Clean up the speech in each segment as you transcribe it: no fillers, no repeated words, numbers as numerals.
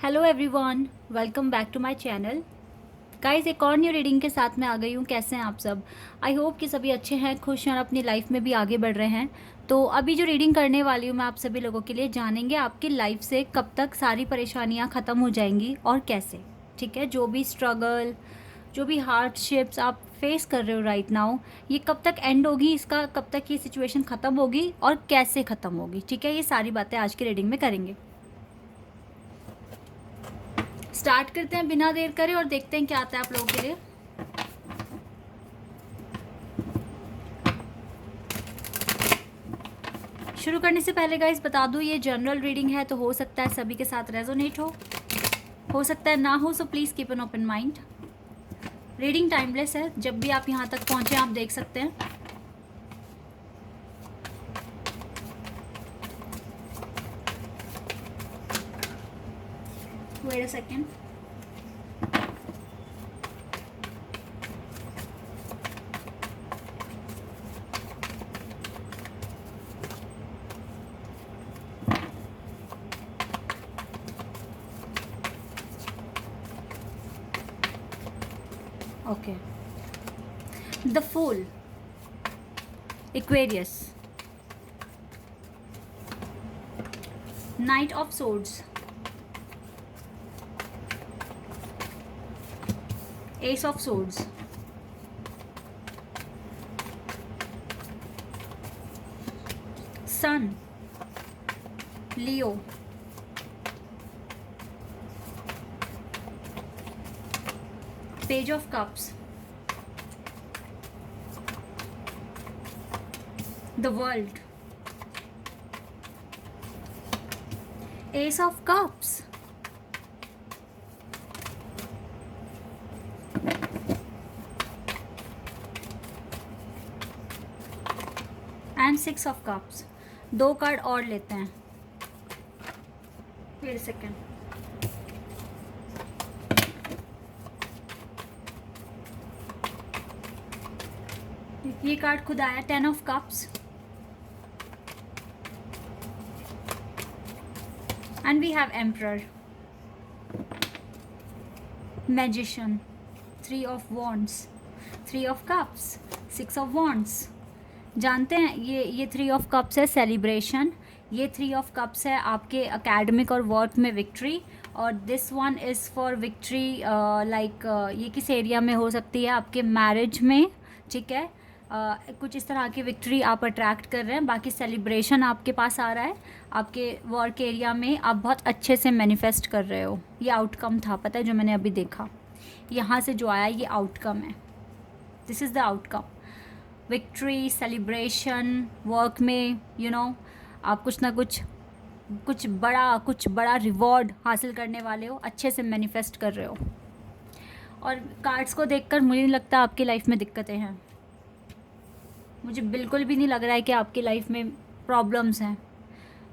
Hello everyone, welcome back to my channel. Guys, एक और new reading के साथ मैं आ गई हूँ। कैसे हैं आप सब? आई होप कि सभी अच्छे हैं, खुश हैं और अपनी लाइफ में भी आगे बढ़ रहे हैं। तो अभी जो रीडिंग करने वाली हूँ मैं आप सभी लोगों के लिए, जानेंगे आपकी लाइफ से कब तक सारी परेशानियाँ ख़त्म हो जाएंगी और कैसे। ठीक है, जो भी स्ट्रगल, जो भी हार्डशिप्स आप फेस कर रहे हो राइट नाउ, ये कब तक एंड होगी, इसका कब तक ये सिचुएशन ख़त्म होगी और कैसे ख़त्म होगी। ठीक है, ये सारी बातें आज की रीडिंग में करेंगे। स्टार्ट करते हैं बिना देर करे और देखते हैं क्या आता है आप लोगों के लिए। शुरू करने से पहले गाइस बता दूं, ये जनरल रीडिंग है तो हो सकता है सभी के साथ रेजोनेट हो सकता है ना हो, so please keep an open mind. Reading timeless है, जब भी आप यहाँ तक पहुँचे आप देख सकते हैं। Wait a second. Okay, the fool, Aquarius, Knight of Swords, Ace of Swords, Sun, Leo, Page of Cups, the World, Ace of Cups, and six of cups. दो कार्ड और लेते हैं। Wait second. ये कार्ड खुद आया, ten of cups, and we have emperor, magician, three of wands, three of cups, six of wands. जानते हैं ये थ्री ऑफ कप्स है सेलिब्रेशन, ये थ्री ऑफ कप्स है आपके एकेडमिक और वर्क में विक्ट्री, और this one is for victory like ये किस एरिया में हो सकती है, आपके मैरिज में। ठीक है, कुछ इस तरह की विक्ट्री आप अट्रैक्ट कर रहे हैं। बाकी सेलिब्रेशन आपके पास आ रहा है, आपके वर्क एरिया में आप बहुत अच्छे से मैनिफेस्ट कर रहे हो। ये आउटकम था, पता है, जो मैंने अभी देखा यहाँ से जो आया ये आउटकम है। This is the outcome, victory, celebration, work में आप कुछ ना कुछ बड़ा रिवॉर्ड हासिल करने वाले हो, अच्छे से मैनिफेस्ट कर रहे हो। और कार्ड्स को देखकर मुझे नहीं लगता आपकी लाइफ में दिक्कतें हैं। मुझे बिल्कुल भी नहीं लग रहा है कि आपकी लाइफ में प्रॉब्लम्स हैं।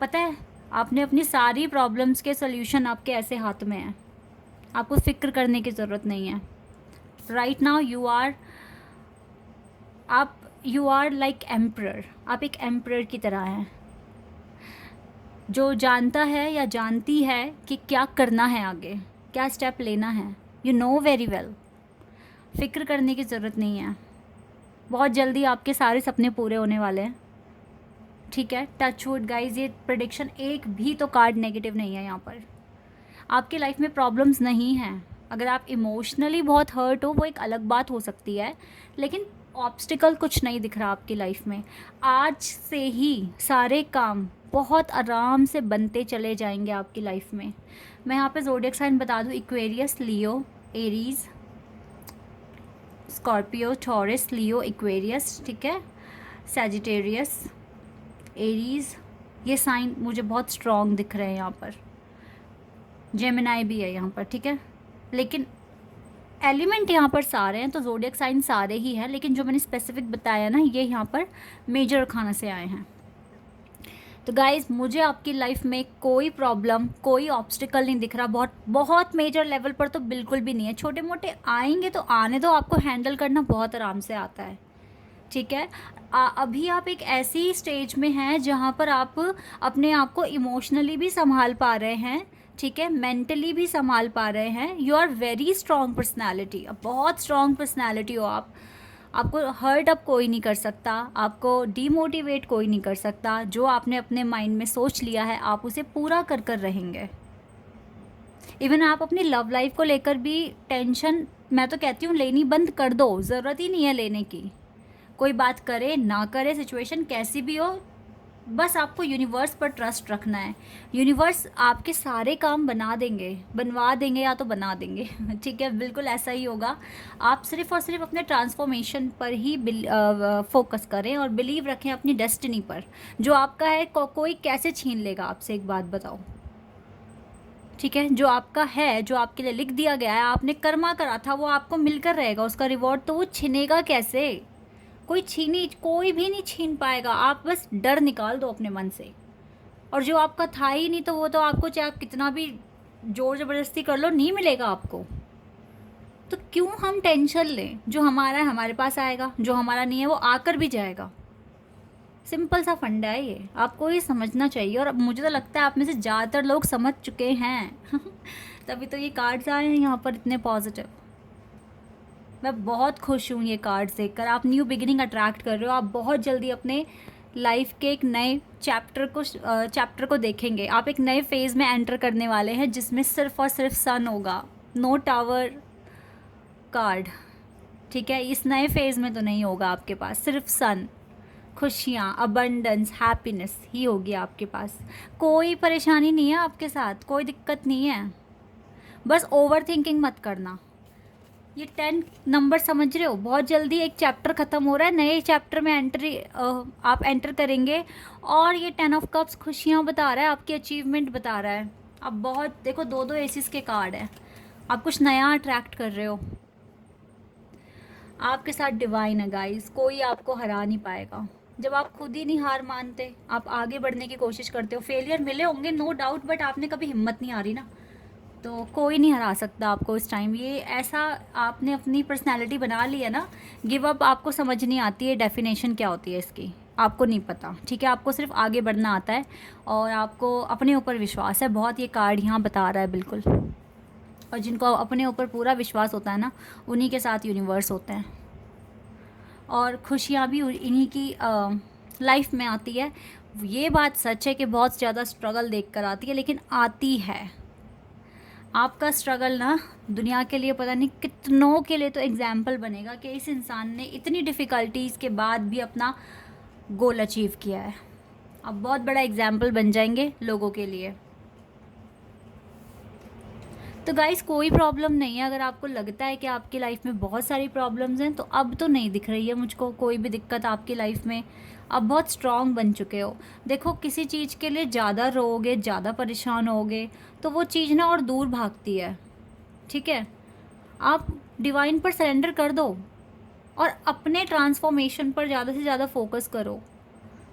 पता है, आपने अपनी सारी प्रॉब्लम्स के सॉल्यूशन आपके ऐसे हाथ में हैं, आपको फिक्र करने की ज़रूरत नहीं है। Right now you are like emperor. आप एक एम्परर की तरह हैं जो जानता है या जानती है कि क्या करना है, आगे क्या स्टेप लेना है। यू नो वेरी वेल, फिक्र करने की ज़रूरत नहीं है। बहुत जल्दी आपके सारे सपने पूरे होने वाले हैं। ठीक है, टच वुड गाइज, ये प्रेडिक्शन एक भी तो कार्ड नेगेटिव नहीं है यहाँ पर। आपकी लाइफ में प्रॉब्लम्स नहीं हैं। अगर आप इमोशनली बहुत हर्ट हो वो एक अलग बात हो सकती है, लेकिन ऑब्स्टिकल कुछ नहीं दिख रहा आपकी लाइफ में। आज से ही सारे काम बहुत आराम से बनते चले जाएंगे आपकी लाइफ में। मैं यहाँ पे ज़ोडिएक साइन बता दूँ, इक्वेरियस, लियो, एरीज, स्कॉर्पियो, टॉरस, लियो, इक्वेरियस, ठीक है, सैजिटेरियस, एरीज, ये साइन मुझे बहुत स्ट्रॉन्ग दिख रहे हैं यहाँ पर। जेमिनाई भी है यहाँ पर, ठीक है, लेकिन एलिमेंट यहाँ पर सारे हैं, तो ज़ोडिएक साइन सारे ही हैं, लेकिन जो मैंने स्पेसिफिक बताया ना, ये यहाँ पर मेजर खाना से आए हैं। तो गाइज़, मुझे आपकी लाइफ में कोई प्रॉब्लम, कोई ऑब्स्टिकल नहीं दिख रहा। बहुत मेजर लेवल पर तो बिल्कुल भी नहीं है। छोटे मोटे आएंगे तो आने दो, आपको हैंडल करना बहुत आराम से आता है। ठीक है, अभी आप एक ऐसी स्टेज में हैं जहाँ पर आप अपने आप को इमोशनली भी संभाल पा रहे हैं, ठीक है, मेंटली भी संभाल पा रहे हैं। You are very strong personality, अब बहुत स्ट्रॉन्ग पर्सनैलिटी हो आप। आपको हर्ट अप कोई नहीं कर सकता, आपको डीमोटिवेट कोई नहीं कर सकता। जो आपने अपने माइंड में सोच लिया है आप उसे पूरा कर कर रहेंगे। इवन आप अपनी लव लाइफ को लेकर भी टेंशन, मैं तो कहती हूँ, लेनी बंद कर दो। ज़रूरत ही नहीं है लेने की। कोई बात करे ना करे, सिचुएशन कैसी भी हो, बस आपको यूनिवर्स पर ट्रस्ट रखना है। यूनिवर्स आपके सारे काम बना देंगे, बनवा देंगे या तो बना देंगे। ठीक है, बिल्कुल ऐसा ही होगा। आप सिर्फ और सिर्फ अपने ट्रांसफॉर्मेशन पर ही फोकस करें और बिलीव रखें अपनी डेस्टिनी पर। जो आपका है कोई कैसे छीन लेगा आपसे, एक बात बताओ। ठीक है, जो आपका है, जो आपके लिए लिख दिया गया है, आपने कर्मा करा था, वो आपको मिलकर रहेगा उसका रिवॉर्ड। तो वो छिनेगा कैसे? कोई भी नहीं छीन पाएगा। आप बस डर निकाल दो अपने मन से। और जो आपका था ही नहीं, तो वो तो आपको चाहे आप कितना भी जोर ज़बरदस्ती कर लो, नहीं मिलेगा आपको। तो क्यों हम टेंशन लें? जो हमारा है हमारे पास आएगा, जो हमारा नहीं है वो आकर भी जाएगा। सिंपल सा फंडा है ये, आपको ये समझना चाहिए। और अब मुझे तो लगता है आप में से ज़्यादातर लोग समझ चुके हैं। तभी तो ये कार्ड्स आए हैं यहाँ पर इतने पॉजिटिव। मैं बहुत खुश हूँ ये कार्ड्स देखकर। आप न्यू बिगिनिंग अट्रैक्ट कर रहे हो। आप बहुत जल्दी अपने लाइफ के एक नए चैप्टर को देखेंगे। आप एक नए फेज़ में एंटर करने वाले हैं जिसमें सिर्फ और सिर्फ सन होगा। नो टावर कार्ड, ठीक है। इस नए फेज़ में तो नहीं होगा आपके पास, सिर्फ सन, खुशियाँ, अबंडेंस, हैप्पीनेस ही होगी आपके पास। कोई परेशानी नहीं है आपके साथ, कोई दिक्कत नहीं है। बस ओवर थिंकिंग मत करना। ये 10 नंबर समझ रहे हो? बहुत जल्दी एक चैप्टर ख़त्म हो रहा है, नए चैप्टर में आप एंटर करेंगे। और ये 10 ऑफ कप्स खुशियाँ बता रहा है, आपकी अचीवमेंट बता रहा है। अब बहुत देखो, 2 एसिस के कार्ड हैं। आप कुछ नया अट्रैक्ट कर रहे हो। आपके साथ डिवाइन है गाइस, कोई आपको हरा नहीं पाएगा। जब आप खुद ही नहीं हार मानते, आप आगे बढ़ने की कोशिश करते हो। फेलियर मिले होंगे नो डाउट, बट आपने कभी हिम्मत नहीं हारी ना, तो कोई नहीं हरा सकता आपको इस टाइम। ये ऐसा आपने अपनी पर्सनैलिटी बना ली है ना, गिव अप आपको समझ नहीं आती है, डेफिनेशन क्या होती है इसकी आपको नहीं पता। ठीक है, आपको सिर्फ आगे बढ़ना आता है और आपको अपने ऊपर विश्वास है बहुत। ये कार्ड यहाँ बता रहा है बिल्कुल। और जिनको अपने ऊपर पूरा विश्वास होता है ना, उन्हीं के साथ यूनिवर्स होते हैं। और खुशियाँ भी इन्हीं की लाइफ में आती है। ये बात सच है कि बहुत ज़्यादा स्ट्रगल देख कर आती है, लेकिन आती है। आपका स्ट्रगल ना दुनिया के लिए, पता नहीं कितनों के लिए तो एग्जाम्पल बनेगा कि इस इंसान ने इतनी डिफ़िकल्टीज़ के बाद भी अपना गोल अचीव किया है। आप बहुत बड़ा एग्जाम्पल बन जाएंगे लोगों के लिए। तो गाइस, कोई प्रॉब्लम नहीं है। अगर आपको लगता है कि आपकी लाइफ में बहुत सारी प्रॉब्लम्स हैं, तो अब तो नहीं दिख रही है मुझको कोई भी दिक्कत आपकी लाइफ में। अब बहुत स्ट्रॉन्ग बन चुके हो। देखो, किसी चीज़ के लिए ज़्यादा रोओगे, ज़्यादा परेशान होगे, तो वो चीज़ ना और दूर भागती है। ठीक है, आप डिवाइन पर सरेंडर कर दो और अपने ट्रांसफॉर्मेशन पर ज़्यादा से ज़्यादा फोकस करो।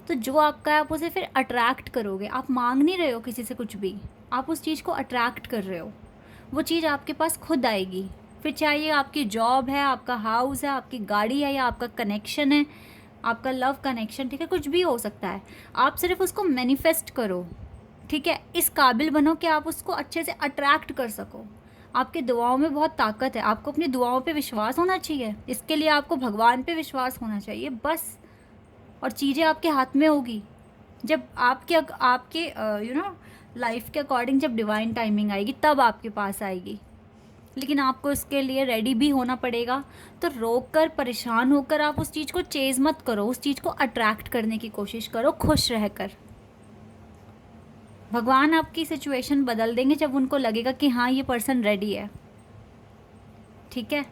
तो जो आपका है आप उसे फिर अट्रैक्ट करोगे। आप मांग नहीं रहे हो किसी से कुछ भी, आप उस चीज़ को अट्रैक्ट कर रहे हो। वो चीज़ आपके पास खुद आएगी। फिर चाहे ये आपकी जॉब है, आपका हाउस है, आपकी गाड़ी है, या आपका कनेक्शन है, आपका लव कनेक्शन, ठीक है, कुछ भी हो सकता है। आप सिर्फ उसको मैनिफेस्ट करो। ठीक है, इस काबिल बनो कि आप उसको अच्छे से अट्रैक्ट कर सको। आपकी दुआओं में बहुत ताकत है। आपको अपनी दुआओं पे विश्वास होना चाहिए। इसके लिए आपको भगवान पे विश्वास होना चाहिए बस। और चीज़ें आपके हाथ में होगी जब आपके लाइफ के अकॉर्डिंग, जब डिवाइन टाइमिंग आएगी तब आपके पास आएगी। लेकिन आपको इसके लिए रेडी भी होना पड़ेगा। तो रोक कर, परेशान होकर आप उस चीज़ को चेज़ मत करो, उस चीज़ को अट्रैक्ट करने की कोशिश करो खुश रहकर। भगवान आपकी सिचुएशन बदल देंगे जब उनको लगेगा कि हाँ, ये पर्सन रेडी है। ठीक है,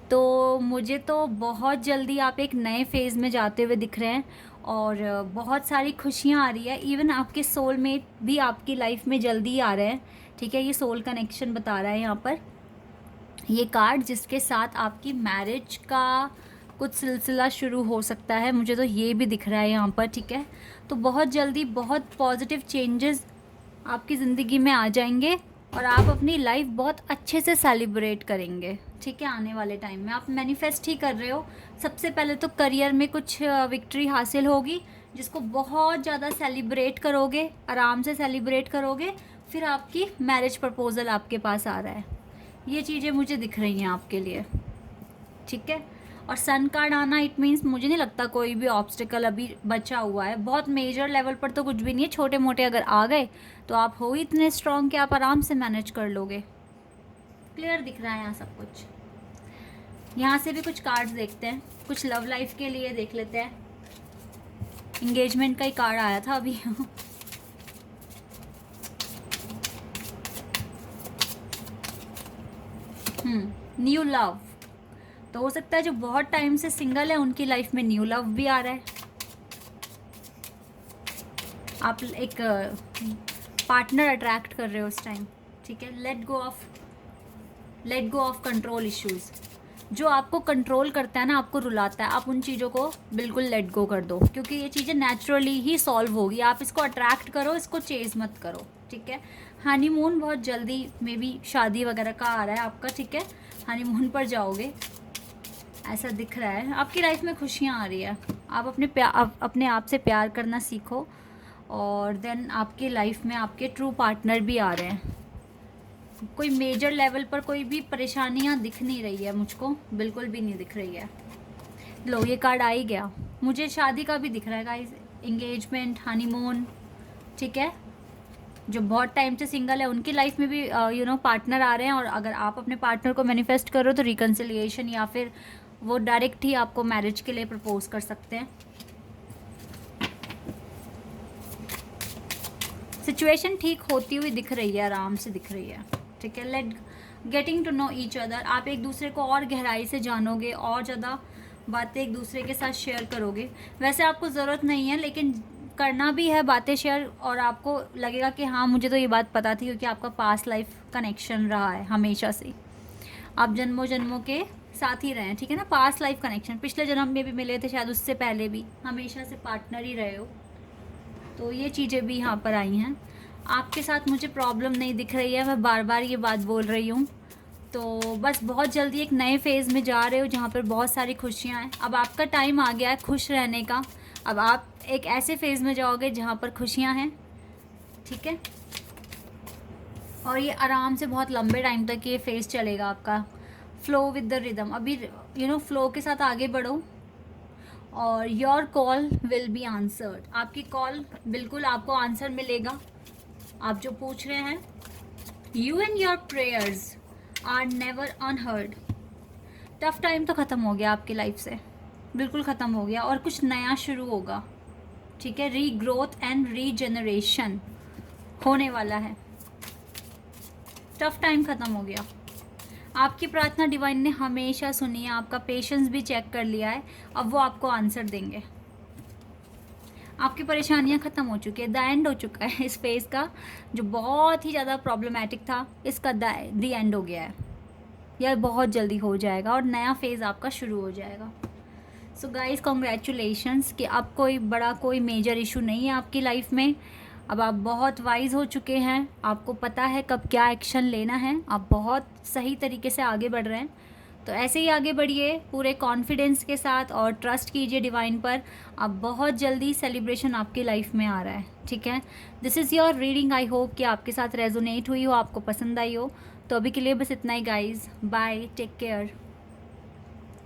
तो मुझे तो बहुत जल्दी आप एक नए फेज़ में जाते हुए दिख रहे हैं और बहुत सारी खुशियाँ आ रही है। इवन आपके सोलमेट भी आपकी लाइफ में जल्दी आ रहे हैं। ठीक है, ये सोल कनेक्शन बता रहा है यहाँ पर ये कार्ड, जिसके साथ आपकी मैरिज का कुछ सिलसिला शुरू हो सकता है। मुझे तो ये भी दिख रहा है यहाँ पर। ठीक है, तो बहुत जल्दी बहुत पॉजिटिव चेंजेस आपकी ज़िंदगी में आ जाएंगे और आप अपनी लाइफ बहुत अच्छे से सेलिब्रेट करेंगे। ठीक है, आने वाले टाइम में आप मैनिफेस्ट ही कर रहे हो। सबसे पहले तो करियर में कुछ विक्ट्री हासिल होगी, जिसको बहुत ज़्यादा सेलिब्रेट करोगे, आराम से सेलिब्रेट करोगे। फिर आपकी मैरिज प्रपोज़ल आपके पास आ रहा है। ये चीज़ें मुझे दिख रही हैं आपके लिए, ठीक है। और सन कार्ड आना इट मीन्स मुझे नहीं लगता कोई भी ऑब्स्टिकल अभी बचा हुआ है। बहुत मेजर लेवल पर तो कुछ भी नहीं है, छोटे मोटे अगर आ गए तो आप हो ही इतने स्ट्रॉन्ग कि आप आराम से मैनेज कर लोगे। क्लियर दिख रहा है यहाँ सब कुछ। यहाँ से भी कुछ कार्ड्स देखते हैं, कुछ लव लाइफ के लिए देख लेते हैं। इंगेजमेंट का ही कार्ड आया था अभी न्यू लव, तो हो सकता है जो बहुत टाइम से सिंगल है उनकी लाइफ में न्यू लव भी आ रहा है। आप एक पार्टनर अट्रैक्ट कर रहे हो उस टाइम, ठीक है। Let go of control issues. जो आपको कंट्रोल करता है ना, आपको रुलाता है, आप उन चीज़ों को बिल्कुल लेट गो कर दो, क्योंकि ये चीज़ें नेचुरली ही सॉल्व होगी। आप इसको अट्रैक्ट करो, इसको चेज मत करो, ठीक है। हनीमून बहुत जल्दी मे बी शादी वगैरह का आ रहा है आपका, ठीक है। हनीमून पर जाओगे ऐसा दिख रहा है। आपकी लाइफ में खुशियाँ आ रही है। आप अपने आप से प्यार करना सीखो, और देन आपकी लाइफ में आपके ट्रू पार्टनर भी आ रहे हैं। कोई मेजर लेवल पर कोई भी परेशानियाँ दिख नहीं रही है मुझको, बिल्कुल भी नहीं दिख रही है। लो ये कार्ड आ ही गया। मुझे शादी का भी दिख रहा है गाइस, एंगेजमेंट, हनीमून, ठीक है। जो बहुत टाइम से सिंगल है उनकी लाइफ में भी पार्टनर आ रहे हैं। और अगर आप अपने पार्टनर को मैनिफेस्ट करो तो रिकन्सिलिएशन, या फिर वो डायरेक्ट ही आपको मैरिज के लिए प्रपोज कर सकते हैं। सिचुएशन ठीक होती हुई दिख रही है, आराम से दिख रही है, ठीक है। Getting to know each other, आप एक दूसरे को और गहराई से जानोगे, और ज़्यादा बातें एक दूसरे के साथ शेयर करोगे। वैसे आपको ज़रूरत नहीं है, लेकिन करना भी है बातें शेयर, और आपको लगेगा कि हाँ मुझे तो ये बात पता थी, क्योंकि आपका पास्ट लाइफ कनेक्शन रहा है हमेशा से। आप जन्मों जन्मों के साथ ही रहे हैं, ठीक है ना। पास्ट लाइफ कनेक्शन, पिछले जन्म में भी मिले थे शायद, उससे पहले भी हमेशा से पार्टनर ही रहे हो। तो ये चीज़ें भी यहाँ पर आई हैं। आपके साथ मुझे प्रॉब्लम नहीं दिख रही है, मैं बार बार ये बात बोल रही हूँ। तो बस बहुत जल्दी एक नए फेज़ में जा रहे हो जहाँ पर बहुत सारी खुशियाँ हैं। अब आपका टाइम आ गया है खुश रहने का। अब आप एक ऐसे फेज़ में जाओगे जहाँ पर खुशियाँ हैं, ठीक है। और ये आराम से बहुत लंबे टाइम तक ये फेज़ चलेगा आपका। फ्लो विद द रिदम, अभी फ्लो के साथ आगे बढ़ो, और your call will be answered. आपकी कॉल बिल्कुल आपको आंसर मिलेगा, आप जो पूछ रहे हैं। You and your prayers are never unheard. Tough time तो ख़त्म हो गया आपकी लाइफ से, बिल्कुल ख़त्म हो गया, और कुछ नया शुरू होगा, ठीक है। रीग्रोथ एंड रीजेनरेशन होने वाला है। टफ टाइम ख़त्म हो गया। आपकी प्रार्थना डिवाइन ने हमेशा सुनी है, आपका पेशेंस भी चेक कर लिया है, अब वो आपको आंसर देंगे। आपकी परेशानियां ख़त्म हो चुकी है, द एंड हो चुका है इस फेज़ का, जो बहुत ही ज़्यादा प्रॉब्लमेटिक था, इसका द एंड हो गया है। यह बहुत जल्दी हो जाएगा, और नया फेज़ आपका शुरू हो जाएगा। सो गाइस कॉन्ग्रेचुलेशंस कि अब कोई मेजर इशू नहीं है आपकी लाइफ में। अब आप बहुत वाइज हो चुके हैं, आपको पता है कब क्या एक्शन लेना है, आप बहुत सही तरीके से आगे बढ़ रहे हैं। तो ऐसे ही आगे बढ़िए पूरे कॉन्फिडेंस के साथ, और ट्रस्ट कीजिए डिवाइन पर। अब बहुत जल्दी सेलिब्रेशन आपकी लाइफ में आ रहा है, ठीक है। This is your reading, I hope कि आपके साथ रेजोनेट हुई हो, आपको पसंद आई हो। तो अभी के लिए बस इतना ही गाइज, बाय, टेक केयर।